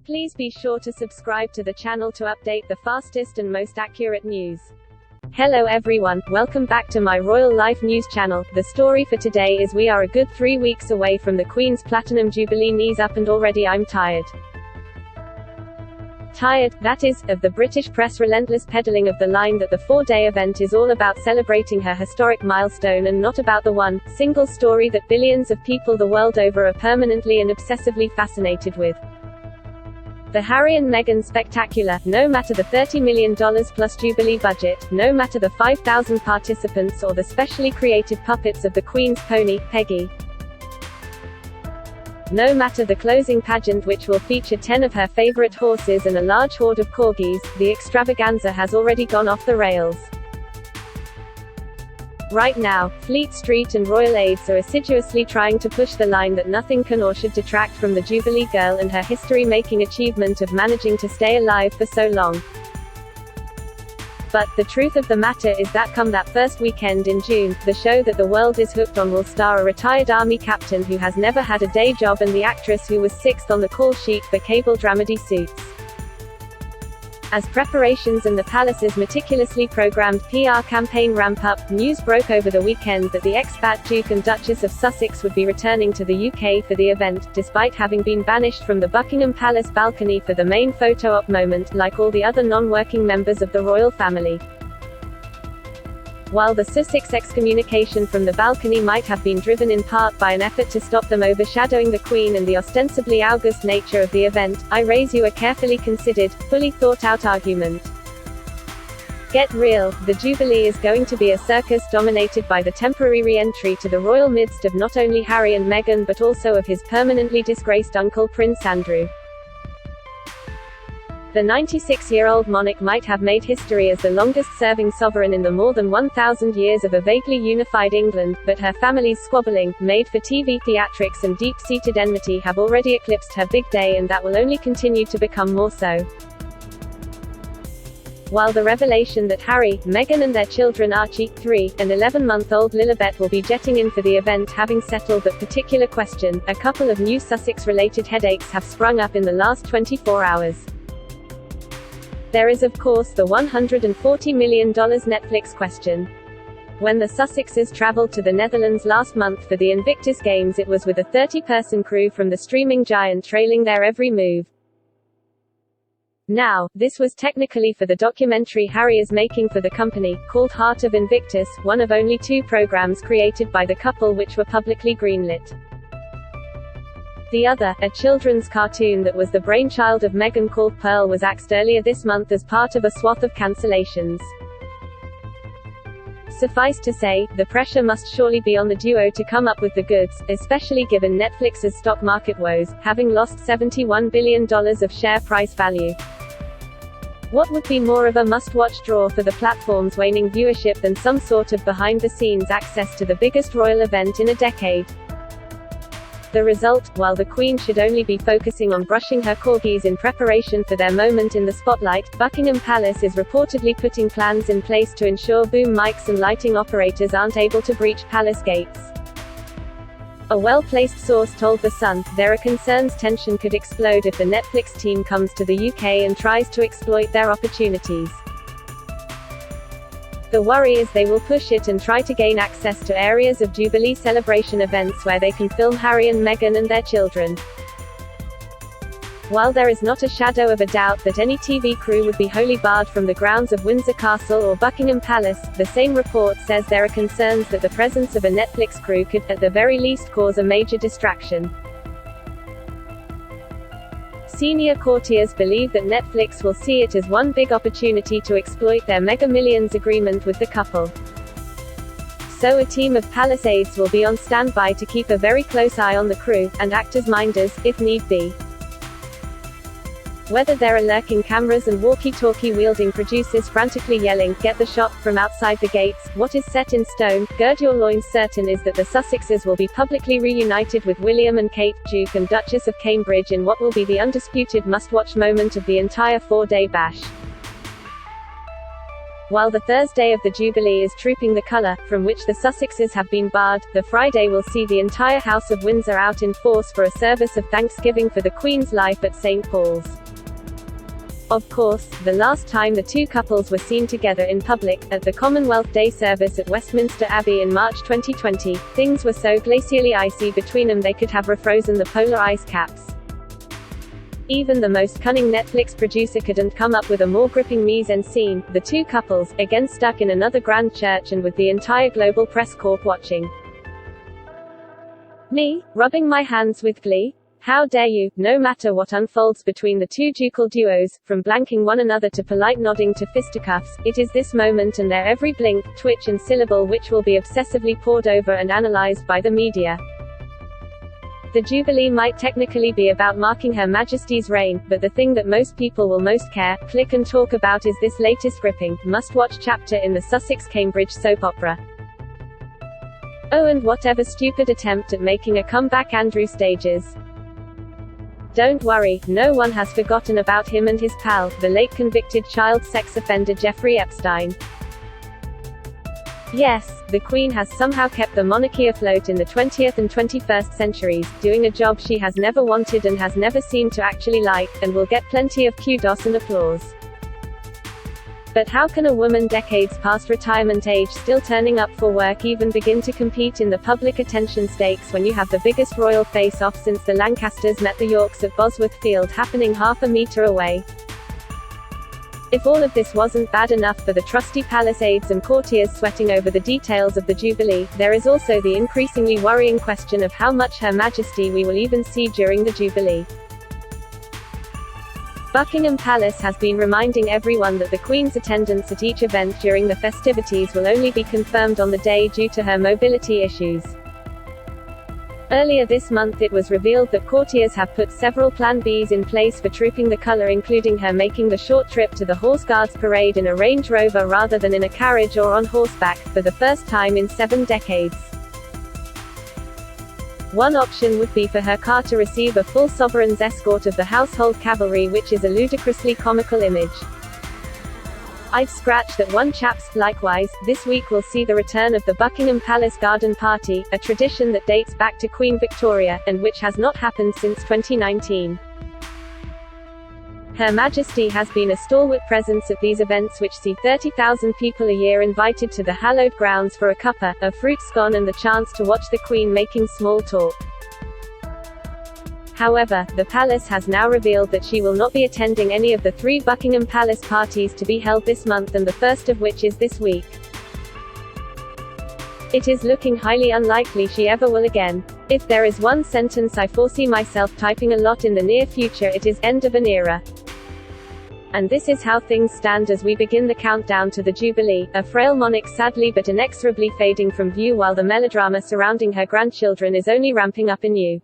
Please be sure to subscribe to the channel to update the fastest and most accurate news. Hello everyone, welcome back to my Royal Life News channel. The story for today is we are a good 3 weeks away from the Queen's Platinum Jubilee. Knees up, and already I'm tired. Tired, that is, of the British press' relentless peddling of the line that the 4-day event is all about celebrating her historic milestone and not about the one single story that billions of people the world over are permanently and obsessively fascinated with. The Harry and Meghan spectacular, no matter the $30 million plus Jubilee budget, no matter the 5,000 participants or the specially created puppets of the Queen's pony, Peggy. No matter the closing pageant, which will feature 10 of her favorite horses and a large horde of corgis, the extravaganza has already gone off the rails. Right now, Fleet Street and royal aides are assiduously trying to push the line that nothing can or should detract from the Jubilee girl and her history-making achievement of managing to stay alive for so long. But, the truth of the matter is that come that first weekend in June, the show that the world is hooked on will star a retired army captain who has never had a day job and the actress who was 6th on the call sheet for cable dramedy Suits. As preparations and the palace's meticulously programmed PR campaign ramp up, news broke over the weekend that the expat Duke and Duchess of Sussex would be returning to the UK for the event, despite having been banished from the Buckingham Palace balcony for the main photo-op moment, like all the other non-working members of the royal family. While the Sussex excommunication from the balcony might have been driven in part by an effort to stop them overshadowing the Queen and the ostensibly august nature of the event, I raise you a carefully considered, fully thought-out argument. Get real, the Jubilee is going to be a circus dominated by the temporary re-entry to the royal midst of not only Harry and Meghan but also of his permanently disgraced uncle Prince Andrew. The 96-year-old monarch might have made history as the longest-serving sovereign in the more than 1,000 years of a vaguely unified England, but her family's squabbling, made-for-TV theatrics and deep-seated enmity have already eclipsed her big day, and that will only continue to become more so. While the revelation that Harry, Meghan and their children Archie, 3, and 11-month-old Lilibet will be jetting in for the event having settled that particular question, a couple of new Sussex-related headaches have sprung up in the last 24 hours. There is of course the $140 million Netflix question. When the Sussexes travelled to the Netherlands last month for the Invictus Games, it was with a 30-person crew from the streaming giant trailing their every move. Now, this was technically for the documentary Harry is making for the company, called Heart of Invictus, one of only 2 programs created by the couple which were publicly greenlit. The other, a children's cartoon that was the brainchild of Meghan called Pearl, was axed earlier this month as part of a swath of cancellations. Suffice to say, the pressure must surely be on the duo to come up with the goods, especially given Netflix's stock market woes, having lost $71 billion of share price value. What would be more of a must-watch draw for the platform's waning viewership than some sort of behind-the-scenes access to the biggest royal event in a decade? The result, while the Queen should only be focusing on brushing her corgis in preparation for their moment in the spotlight, Buckingham Palace is reportedly putting plans in place to ensure boom mics and lighting operators aren't able to breach palace gates. A well-placed source told The Sun, there are concerns tension could explode if the Netflix team comes to the UK and tries to exploit their opportunities. The worry is they will push it and try to gain access to areas of Jubilee celebration events where they can film Harry and Meghan and their children. While there is not a shadow of a doubt that any TV crew would be wholly barred from the grounds of Windsor Castle or Buckingham Palace, the same report says there are concerns that the presence of a Netflix crew could, at the very least, cause a major distraction. Senior courtiers believe that Netflix will see it as one big opportunity to exploit their Mega Millions agreement with the couple. So a team of palace aides will be on standby to keep a very close eye on the crew, and act as minders, if need be. Whether there are lurking cameras and walkie-talkie wielding producers frantically yelling, "Get the shot," from outside the gates, what is set in stone, gird your loins. Certain is that the Sussexes will be publicly reunited with William and Kate, Duke and Duchess of Cambridge, in what will be the undisputed must-watch moment of the entire 4-day bash. While the Thursday of the Jubilee is Trooping the Colour, from which the Sussexes have been barred, the Friday will see the entire House of Windsor out in force for a service of thanksgiving for the Queen's life at St. Paul's. Of course, the last time the two couples were seen together in public, at the Commonwealth Day service at Westminster Abbey in March 2020, things were so glacially icy between them they could have refrozen the polar ice caps. Even the most cunning Netflix producer couldn't come up with a more gripping mise-en-scene, the two couples, again stuck in another grand church and with the entire global press corps watching. Me? Rubbing my hands with glee? How dare you? No matter what unfolds between the two ducal duos, from blanking one another to polite nodding to fisticuffs, it is this moment and their every blink, twitch and syllable which will be obsessively pored over and analyzed by the media. The Jubilee might technically be about marking Her Majesty's reign, but the thing that most people will most care, click and talk about is this latest gripping, must-watch chapter in the Sussex-Cambridge soap opera. Oh, and whatever stupid attempt at making a comeback Andrew stages. Don't worry, no one has forgotten about him and his pal, the late convicted child sex offender Jeffrey Epstein. Yes, the Queen has somehow kept the monarchy afloat in the 20th and 21st centuries, doing a job she has never wanted and has never seemed to actually like, and will get plenty of kudos and applause. But how can a woman decades past retirement age still turning up for work even begin to compete in the public attention stakes when you have the biggest royal face-off since the Lancasters met the Yorks at Bosworth Field happening half a metre away? If all of this wasn't bad enough for the trusty palace aides and courtiers sweating over the details of the Jubilee, there is also the increasingly worrying question of how much Her Majesty we will even see during the Jubilee. Buckingham Palace has been reminding everyone that the Queen's attendance at each event during the festivities will only be confirmed on the day due to her mobility issues. Earlier this month it was revealed that courtiers have put several Plan Bs in place for Trooping the Colour, including her making the short trip to the Horse Guards Parade in a Range Rover rather than in a carriage or on horseback, for the first time in 7 decades. One option would be for her car to receive a full sovereign's escort of the household cavalry, which is a ludicrously comical image. I'd scratch that one, chaps. Likewise, this week will see the return of the Buckingham Palace Garden Party, a tradition that dates back to Queen Victoria, and which has not happened since 2019. Her Majesty has been a stalwart presence at these events, which see 30,000 people a year invited to the hallowed grounds for a cuppa, a fruit scone and the chance to watch the Queen making small talk. However, the palace has now revealed that she will not be attending any of the 3 Buckingham Palace parties to be held this month, and the first of which is this week. It is looking highly unlikely she ever will again. If there is one sentence I foresee myself typing a lot in the near future, it is "end of an era." And this is how things stand as we begin the countdown to the Jubilee, a frail monarch sadly but inexorably fading from view while the melodrama surrounding her grandchildren is only ramping up anew.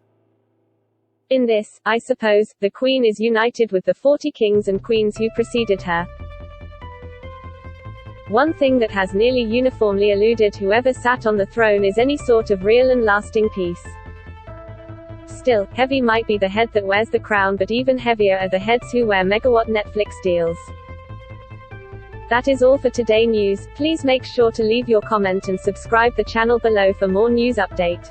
In this, I suppose, the Queen is united with the 40 kings and queens who preceded her. One thing that has nearly uniformly eluded whoever sat on the throne is any sort of real and lasting peace. Still, heavy might be the head that wears the crown, but even heavier are the heads who wear megawatt Netflix deals. That is all for today news. Please make sure to leave your comment and subscribe the channel below for more news update.